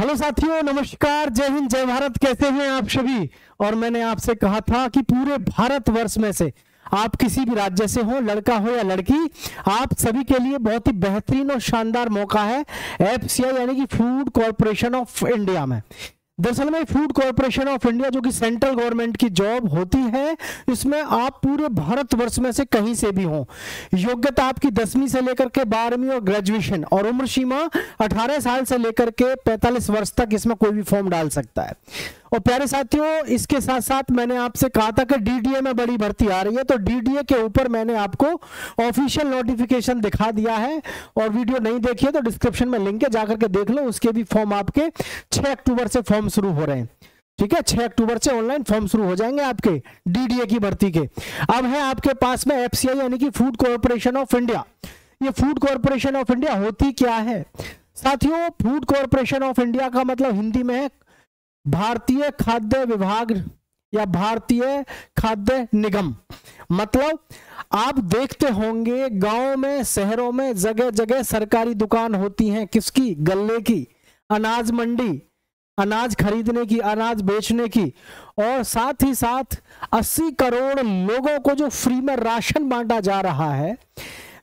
Hello साथियों, नमस्कार, जय हिंद, जय भारत। कैसे हैं आप सभी? और मैंने आपसे कहा था कि पूरे भारतवर्ष में से आप किसी भी राज्य से हो, लड़का हो या लड़की, आप सभी के लिए बहुत ही बेहतरीन और शानदार मौका है एफसीआई यानी कि फूड कॉर्पोरेशन ऑफ इंडिया में। दरअसल में फूड कॉर्पोरेशन ऑफ इंडिया जो कि सेंट्रल गवर्नमेंट की जॉब होती है, इसमें आप पूरे भारतवर्ष में से कहीं से भी हो। योग्यता आपकी 10वीं से लेकर के 12वीं और ग्रेजुएशन, और उम्र सीमा 18 साल से लेकर के 45 वर्ष तक इसमें कोई भी फॉर्म डाल सकता है। और प्यारे साथियों, इसके साथ साथ मैंने आपसे कहा था कि डीडीए में बड़ी भर्ती आ रही है, तो डीडीए के ऊपर मैंने आपको ऑफिशियल नोटिफिकेशन दिखा दिया है। और वीडियो नहीं देखी है तो डिस्क्रिप्शन में लिंक है, जाकर के देख लो। उसके भी फॉर्म आपके 6 अक्टूबर से फॉर्म शुरू हो रहे हैं। ठीक है, 6 अक्टूबर से ऑनलाइन फॉर्म शुरू हो जाएंगे आपके डीडीए की भर्ती के। अब है आपके पास में एफसीआई यानी कि फूड कॉर्पोरेशन ऑफ इंडिया। ये फूड कॉर्पोरेशन ऑफ इंडिया होती क्या है साथियों? फूड कॉर्पोरेशन ऑफ इंडिया का मतलब हिंदी में है भारतीय खाद्य विभाग या भारतीय खाद्य निगम। मतलब आप देखते होंगे गांव में, शहरों में जगह जगह सरकारी दुकान होती हैं। किसकी? गल्ले की, अनाज मंडी, अनाज खरीदने की, अनाज बेचने की। और साथ ही साथ 80 करोड़ लोगों को जो फ्री में राशन बांटा जा रहा है।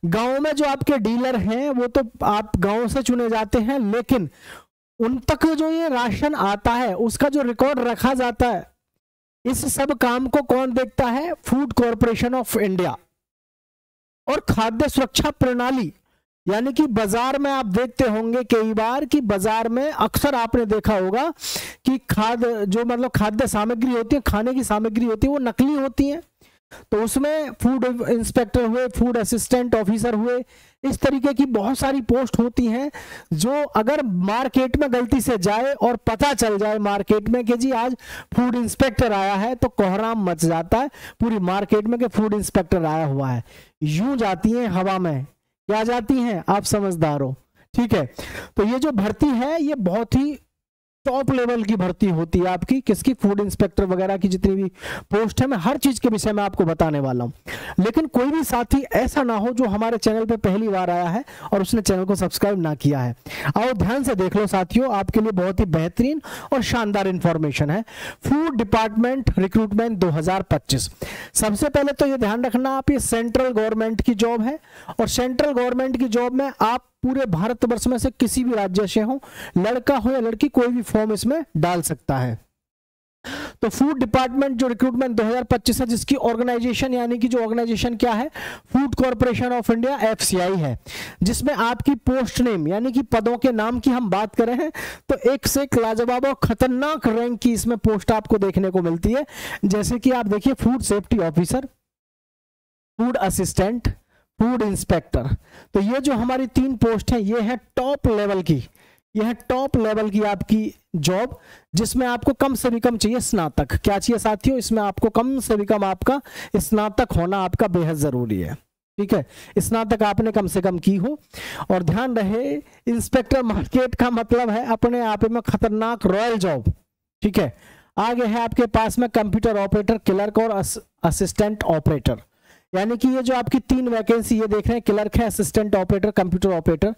गांव में जो आपके डीलर हैं वो तो आप गांव से चुने जाते हैं, लेकिन उन तक जो ये राशन आता है उसका जो रिकॉर्ड रखा जाता है, इस सब काम को कौन देखता है? Food corporation of India. और खाद्य सुरक्षा प्रणाली यानी कि बाजार में आप देखते होंगे कई बार कि बाजार में अक्सर आपने देखा होगा कि खाद्य सामग्री होती है, खाने की सामग्री होती है, वो नकली होती है। तो उसमें फूड इंस्पेक्टर हुए, फूड असिस्टेंट ऑफिसर हुए, इस तरीके की बहुत सारी पोस्ट होती हैं जो अगर मार्केट में गलती से जाए और पता चल जाए मार्केट में कि जी आज फूड इंस्पेक्टर आया है, तो कोहराम मच जाता है पूरी मार्केट में कि फूड इंस्पेक्टर आया हुआ है। यूं जाती हैं हवा में, क्या जाती हैं? आप समझदार हो। ठीक है, तो ये जो भर्ती है ये बहुत ही टॉप लेवल की भर्ती होती है आपकी। किसकी? फूड इंस्पेक्टर वगैरह की जितनी भी पोस्ट है, मैं हर चीज के विषय में आपको बताने वाला हूं। लेकिन कोई भी साथी ऐसा ना हो जो हमारे चैनल पे पहली बार आया है और उसने चैनल को सब्सक्राइब ना किया है। आओ ध्यान से देख लो साथियों, आपके लिए बहुत ही बेहतरीन और शानदार इंफॉर्मेशन है। Food department recruitment 2025। सबसे पहले तो ये ध्यान रखना, आप ये सेंट्रल गवर्नमेंट की जॉब है, और सेंट्रल गवर्नमेंट की जॉब में आप पूरे भारतवर्ष में से किसी भी राज्य से हो, लड़का हो या लड़की, कोई भी फॉर्म इसमें डाल सकता है। तो फूड डिपार्टमेंट जो रिक्रूटमेंट 2025 है, जिसकी ऑर्गेनाइजेशन यानी कि जो ऑर्गेनाइजेशन क्या है? Food corporation of India FCI है। जिसमें आपकी पोस्ट नेम यानी कि पदों के नाम की हम बात करें हैं तो एक से एक लाजवाब और खतरनाक रैंक की इसमें पोस्ट आपको देखने को मिलती है। जैसे कि आप देखिए, food safety officer, food assistant, food inspector. तो ये जो हमारी 3 पोस्ट है ये है टॉप लेवल की, ये है टॉप लेवल की आपकी जॉब, जिसमें आपको कम से भी कम चाहिए स्नातक। क्या चाहिए साथियों? इसमें आपको कम से भी कम आपका स्नातक होना आपका बेहद जरूरी है। ठीक है, स्नातक आपने कम से कम की हो। और ध्यान रहे, इंस्पेक्टर मार्केट का मतलब है अपने आप में खतरनाक रॉयल जॉब। ठीक है, आगे है आपके पास में कंप्यूटर ऑपरेटर, क्लर्क और असिस्टेंट ऑपरेटर। यानी कि ये जो आपकी 3 वैकेंसी ये देख रहे हैं, क्लर्क है, असिस्टेंट ऑपरेटर, कंप्यूटर ऑपरेटर,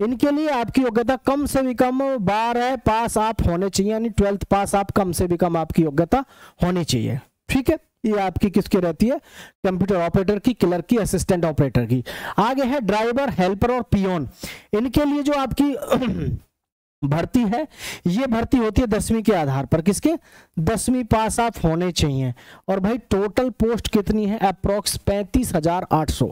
इनके लिए आपकी योग्यता कम से भी कम 12 पास आप होने चाहिए, यानी 12th पास आप कम से भी कम आपकी योग्यता होनी चाहिए। ठीक है, ये आपकी किसकी रहती है? कंप्यूटर ऑपरेटर की, क्लर्क की, असिस्टेंट ऑपरेटर की। आगे है ड्राइवर, हेल्पर और पियोन। इनके लिए जो आपकी भर्ती है ये भर्ती होती है 10वीं के आधार पर। किसके? 10वीं पास आप होने चाहिए। और भाई टोटल पोस्ट कितनी है? अप्रोक्स 35,800।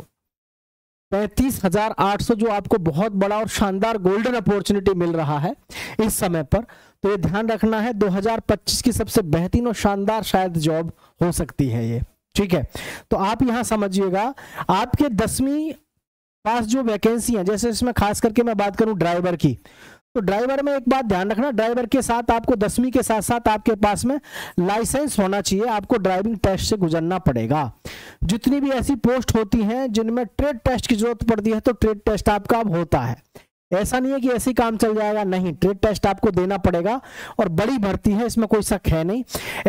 35,800 जो आपको बहुत बड़ा और शानदार गोल्डन अपॉर्चुनिटी मिल रहा है इस समय पर। तो ये ध्यान रखना है, 2025 की सबसे बेहतरीन और शानदार शायद जॉब हो सकती है ये। ठीक है, तो आप यहां समझिएगा, आपके 10वीं पास जो वैकेंसी है, जैसे इसमें खास करके मैं बात करूं ड्राइवर की, तो ड्राइवर में एक बात ध्यान रखना, ड्राइवर के साथ आपको 10वीं के साथ साथ आपके पास में लाइसेंस होना चाहिए। आपको ड्राइविंग टेस्ट से गुजरना पड़ेगा। जितनी भी ऐसी पोस्ट होती हैं जिनमें ट्रेड टेस्ट की जरूरत पड़ती है, तो ट्रेड टेस्ट आपका अब होता है। ऐसा नहीं है कि ऐसे काम चल जाएगा, नहीं, ट्रेड टेस्ट आपको देना पड़ेगा। और बड़ी भर्ती है, इसमें कोई शक है नहीं।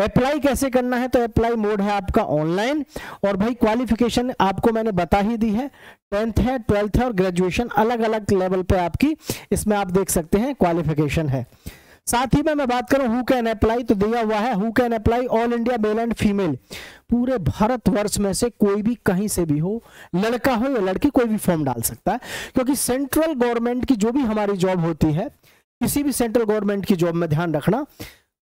अप्लाई कैसे करना है? तो अप्लाई मोड है आपका ऑनलाइन। और भाई क्वालिफिकेशन आपको मैंने बता ही दी है, 10th है, 12th है और ग्रेजुएशन, अलग अलग लेवल पे आपकी इसमें आप देख सकते हैं क्वालिफिकेशन है। साथ ही में मैं बात करूं हु कैन अप्लाई, तो दिया हुआ है who can apply all India male and female, पूरे भारतवर्ष में से कोई भी कहीं से भी हो, लड़का हो या लड़की, कोई भी फॉर्म डाल सकता है। क्योंकि सेंट्रल गवर्नमेंट की जो भी हमारी जॉब होती है, किसी भी सेंट्रल गवर्नमेंट की जॉब में ध्यान रखना,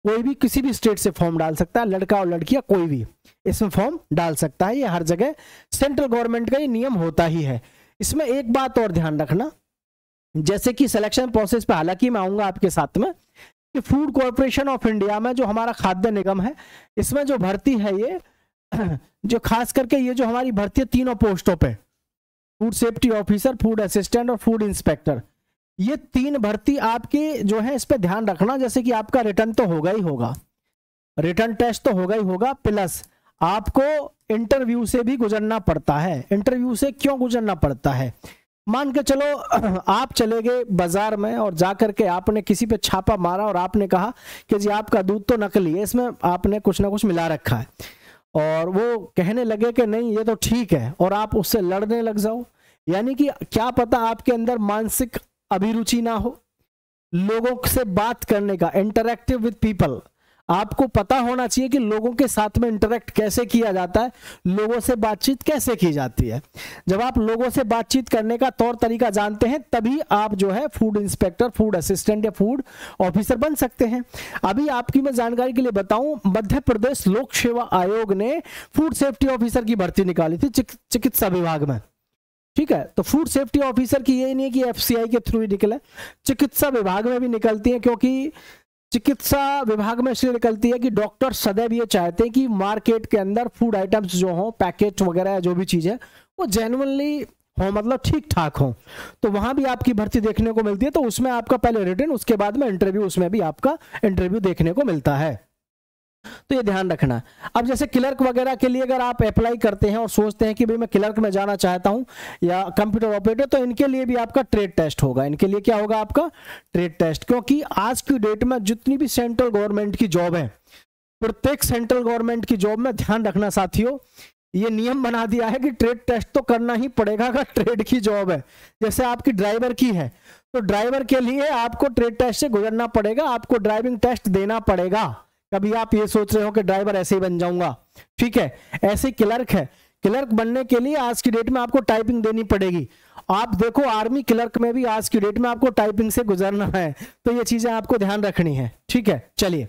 कोई भी किसी भी स्टेट से फॉर्म डाल सकता है, लड़का और लड़कियां कोई भी इसमें फॉर्म डाल सकता है। ये हर जगह सेंट्रल गवर्नमेंट का ये नियम होता ही है। इसमें एक बात और ध्यान रखना, जैसे कि सिलेक्शन प्रोसेस पे हालांकि मैं आऊंगा आपके साथ में, कि फूड कॉर्पोरेशन ऑफ इंडिया में जो हमारा खाद्य निगम है, इसमें जो भर्ती है ये जो खास करके ये जो हमारी भर्ती है तीनों पोस्टों पे, food safety officer, food assistant और फूड इंस्पेक्टर, ये 3 भर्ती आपके जो है इस पे ध्यान रखना। जैसे कि आपका रिटर्न तो होगा ही होगा, रिटर्न टेस्ट तो होगा ही होगा, प्लस आपको इंटरव्यू से भी गुजरना पड़ता है। इंटरव्यू से क्यों गुजरना पड़ता है? मान के चलो आप चले गए बाजार में और जाकर के आपने किसी पे छापा मारा और आपने कहा कि जी आपका दूध तो नकली है, इसमें आपने कुछ ना कुछ मिला रखा है, और वो कहने लगे कि नहीं ये तो ठीक है, और आप उससे लड़ने लग जाओ, यानी कि क्या पता आपके अंदर मानसिक अभिरुचि ना हो लोगों से बात करने का, इंटरैक्टिव विद पीपल, आपको पता होना चाहिए कि लोगों के साथ में इंटरेक्ट कैसे किया जाता है, लोगों से बातचीत कैसे की जाती है। जब आप लोगों से बातचीत करने का तौर तरीका जानते हैं, तभी आप जो है फूड इंस्पेक्टर, फूड असिस्टेंट या फूड ऑफिसर बन सकते हैं। अभी आपकी मैं जानकारी के लिए बताऊं, मध्य प्रदेश लोक सेवा आयोग ने फूड सेफ्टी ऑफिसर की भर्ती निकाली थी चिकित्सा विभाग में, ठीक है। तो फूड सेफ्टी ऑफिसर की ये नहीं है कि एफसीआई के थ्रू ही निकले, चिकित्सा विभाग में भी निकलती है, क्योंकि चिकित्सा विभाग में इसलिए निकलती है कि डॉक्टर सदैव ये चाहते हैं कि मार्केट के अंदर फूड आइटम्स जो हो, पैकेट वगैरह जो भी चीज है, वो जेन्युइनली हो, मतलब ठीक ठाक हो। तो वहां भी आपकी भर्ती देखने को मिलती है। तो उसमें आपका पहले रिटन, उसके बाद में इंटरव्यू, उसमें भी आपका इंटरव्यू देखने को मिलता है। तो ये ध्यान रखना। अब जैसे क्लर्क वगैरह के लिए अगर आप अप्लाई करते हैं और सोचते हैं कि भाई मैं क्लर्क में जाना चाहता हूं या कंप्यूटर ऑपरेटर, तो इनके लिए भी आपका ट्रेड टेस्ट होगा। इनके लिए क्या होगा? आपका ट्रेड टेस्ट। क्योंकि आज की डेट में जितनी भी सेंट्रल गवर्नमेंट की जॉब है, प्रत्येक सेंट्रल गवर्नमेंट की जॉब में ध्यान रखना साथियों, ये नियम बना दिया है कि ट्रेड टेस्ट तो करना ही पड़ेगा अगर ट्रेड की जॉब है। जैसे आपकी ड्राइवर की है, तो ड्राइवर के लिए आपको ट्रेड टेस्ट से गुजरना पड़ेगा, आपको ड्राइविंग टेस्ट देना पड़ेगा। कभी आप ये सोच रहे हो कि ड्राइवर ऐसे ही बन जाऊंगा, ठीक है, ऐसे क्लर्क है, क्लर्क बनने के लिए आज की डेट में आपको टाइपिंग देनी पड़ेगी। आप देखो आर्मी क्लर्क में भी आज की डेट में आपको टाइपिंग से गुजरना है, तो ये चीजें आपको ध्यान रखनी है, ठीक है। चलिए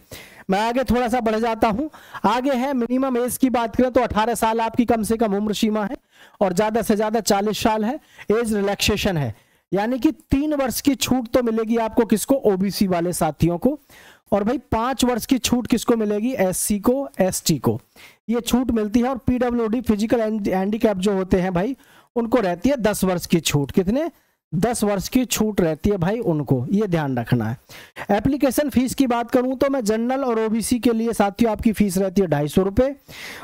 मैं आगे थोड़ा सा बढ़ जाता हूं। आगे है मिनिमम एज की बात करें तो 18 साल आपकी कम से कम उम्र सीमा है, और ज्यादा से ज्यादा 40 साल है। एज रिलैक्सेशन है, यानी कि 3 वर्ष की छूट तो मिलेगी आपको, किसको? ओबीसी वाले साथियों को। और भाई 5 वर्ष की छूट किसको मिलेगी? एससी को, एसटी को ये छूट मिलती है। और पीडब्ल्यूडी फिजिकल हैंडीकैप जो होते हैं भाई, उनको रहती है 10 वर्ष की छूट। कितने? 10 वर्ष की छूट रहती है भाई उनको, ये ध्यान रखना है। एप्लीकेशन फीस की बात करूं तो मैं जनरल और ओबीसी के लिए साथियों आपकी फीस रहती है 250 रुपए,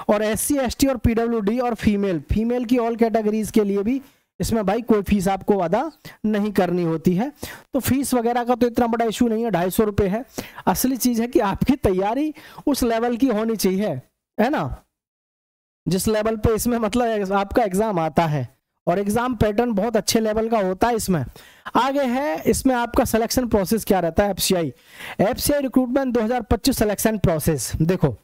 और एससी, एसटी और पीडब्ल्यूडी और फीमेल की ऑल कैटेगरीज के लिए भी इसमें भाई कोई फीस आपको अदा नहीं करनी होती है। तो फीस वगैरह का तो इतना बड़ा इशू नहीं है, 250 रुपए है। असली चीज है कि आपकी तैयारी उस लेवल की होनी चाहिए, है ना, जिस लेवल पे इसमें मतलब आपका एग्जाम आता है, और एग्जाम पैटर्न बहुत अच्छे लेवल का होता है इसमें। आगे है इसमें आपका सिलेक्शन प्रोसेस क्या रहता है? FCI recruitment 2025 selection process. देखो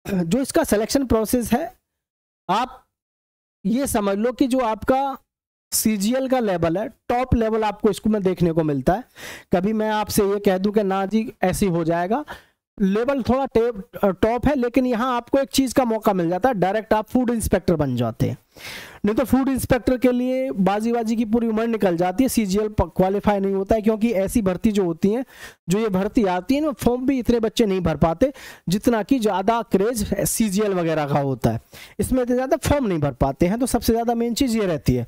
जो इसका सिलेक्शन प्रोसेस है, आप ये समझ लो कि जो आपका सीजीएल का लेवल है, टॉप लेवल आपको इसको में देखने को मिलता है। कभी मैं आपसे ये कह दूं कि ना जी ऐसे हो जाएगा, लेवल थोड़ा टॉप है, लेकिन यहाँ आपको एक चीज का मौका मिल जाता है, डायरेक्ट आप फूड इंस्पेक्टर बन जाते हैं। नहीं तो फूड इंस्पेक्टर के लिए बाजी की पूरी उम्र निकल जाती है, सीजीएल क्वालिफाई नहीं होता है। क्योंकि ऐसी भर्ती जो होती है, जो ये भर्ती आती है ना, फॉर्म भी इतने बच्चे नहीं भर पाते जितना कि ज्यादा क्रेज सीजीएल वगैरह का होता है, इसमें इतने ज्यादा फॉर्म नहीं भर पाते हैं। तो सबसे ज्यादा मेन चीज ये रहती है।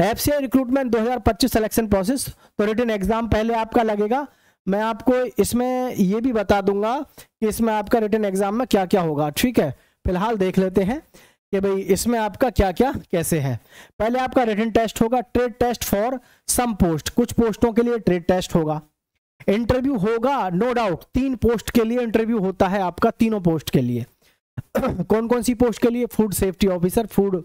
FCI recruitment 2025 selection process. तो रिटन एग्जाम पहले आपका लगेगा, मैं आपको इसमें ये भी बता दूंगा कि इसमें आपका रिटन एग्जाम में क्या क्या होगा, ठीक है। फिलहाल देख लेते हैं कि भाई इसमें आपका क्या क्या कैसे है। पहले आपका रिटन टेस्ट होगा, trade test for some post, कुछ पोस्टों के लिए ट्रेड टेस्ट होगा। इंटरव्यू होगा नो डाउट, 3 पोस्ट के लिए इंटरव्यू होता है आपका, तीनों पोस्ट के लिए। कौन कौन सी पोस्ट के लिए? Food safety officer, food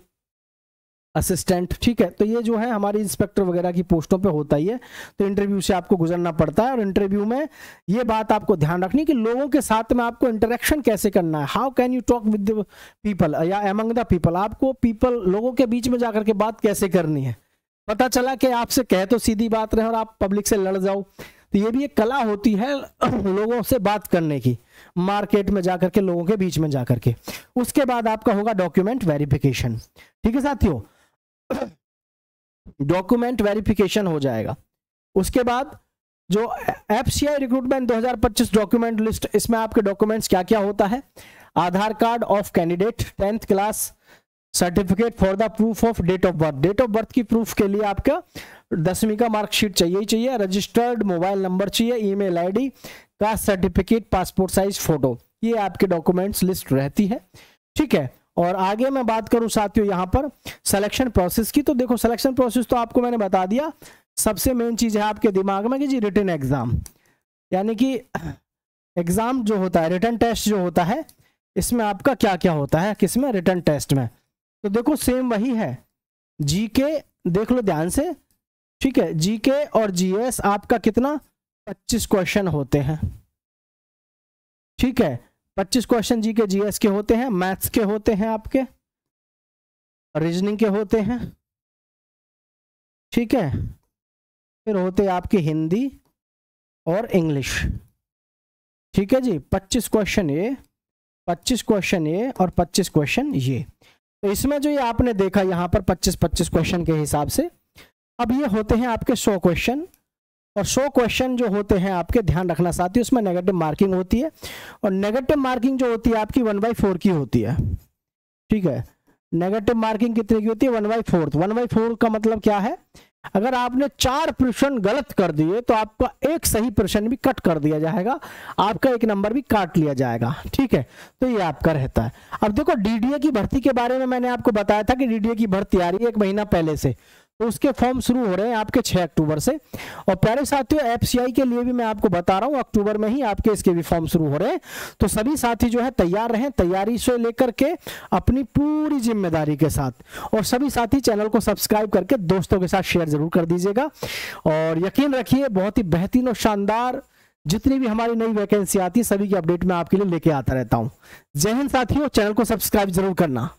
assistant, ठीक है। तो ये जो है हमारी इंस्पेक्टर वगैरह की पोस्टों पे होता ही है। तो इंटरव्यू से आपको गुजरना पड़ता है, और इंटरव्यू में ये बात आपको ध्यान रखनी कि लोगों के साथ में आपको इंटरेक्शन कैसे करना है, how can you talk with the people या अमंग द पीपल, आपको लोगों के बीच में जाकर के बात कैसे करनी है। पता चला कि आपसे कह तो सीधी बात रहे और आप पब्लिक से लड़ जाओ, तो ये भी एक कला होती है लोगों से बात करने की, मार्केट में जाकर के लोगों के बीच में जाकर के। उसके बाद आपका होगा डॉक्यूमेंट वेरिफिकेशन, ठीक है साथियों, डॉक्यूमेंट वेरिफिकेशन हो जाएगा। उसके बाद जो FCI रिक्रूटमेंट 2025 डॉक्यूमेंट लिस्ट, इसमें आपके डॉक्यूमेंट्स क्या क्या होता है, Aadhaar card of candidate, 10th class certificate for the proof of date of birth, date of birth की प्रूफ के लिए आपका 10वीं का मार्कशीट चाहिए ही चाहिए, रजिस्टर्ड मोबाइल नंबर चाहिए, email ID, caste certificate, passport size photo, ये आपके डॉक्यूमेंट्स लिस्ट रहती है, ठीक है। और आगे मैं बात करूं साथियों यहाँ पर सिलेक्शन प्रोसेस की, तो देखो सिलेक्शन प्रोसेस तो आपको मैंने बता दिया। सबसे मेन चीज है आपके दिमाग में कि जी रिटन एग्जाम, यानी कि एग्जाम जो होता है, रिटन टेस्ट जो होता है, इसमें आपका क्या क्या होता है, किसमें, रिटन टेस्ट में। तो देखो सेम वही है, जीके देख लो ध्यान से, ठीक है, जीके और जीएस आपका कितना 25 क्वेश्चन होते हैं, ठीक है, 25 क्वेश्चन जीके जीएस के होते हैं, मैथ्स के होते हैं, आपके रीजनिंग के होते हैं, ठीक है, फिर होते हैं आपके हिंदी और इंग्लिश, ठीक है जी। 25 क्वेश्चन ये, 25 क्वेश्चन ये और 25 क्वेश्चन ये। तो इसमें जो ये आपने देखा यहाँ पर 25-25 क्वेश्चन के हिसाब से, अब ये होते हैं आपके 100 क्वेश्चन, और 100 क्वेश्चन जो होते हैं आपके, ध्यान रखना साथियों, उसमें नेगेटिव मार्किंग होती है, और नेगेटिव मार्किंग जो होती है आपकी 1/4 की होती है, ठीक है। नेगेटिव मार्किंग कितने की होती है, 1/4। 1/4 का मतलब क्या है, अगर आपने 4 प्रश्न गलत कर दिए तो आपका एक सही प्रश्न भी कट कर दिया जाएगा, आपका एक नंबर भी काट लिया जाएगा, ठीक है। तो ये आपका रहता है। अब देखो डीडीए की भर्ती के बारे में मैंने आपको बताया था कि डीडीए की भर्ती आ रही है 1 महीना पहले से, तो उसके फॉर्म शुरू हो रहे हैं आपके 6 अक्टूबर से। और प्यारे साथियों FCI के लिए भी मैं आपको बता रहा हूं, अक्टूबर में ही आपके इसके भी फॉर्म शुरू हो रहे हैं। तो सभी साथी जो है तैयार रहें, तैयारी से लेकर के अपनी पूरी जिम्मेदारी के साथ, और सभी साथी चैनल को सब्सक्राइब करके दोस्तों के साथ शेयर जरूर कर दीजिएगा। और यकीन रखिए बहुत ही बेहतरीन और शानदार जितनी भी हमारी नई वैकेंसी आती है, सभी की अपडेट मैं आपके लिए लेके आता रहता हूं। जय हिंद साथियों, चैनल को सब्सक्राइब जरूर करना।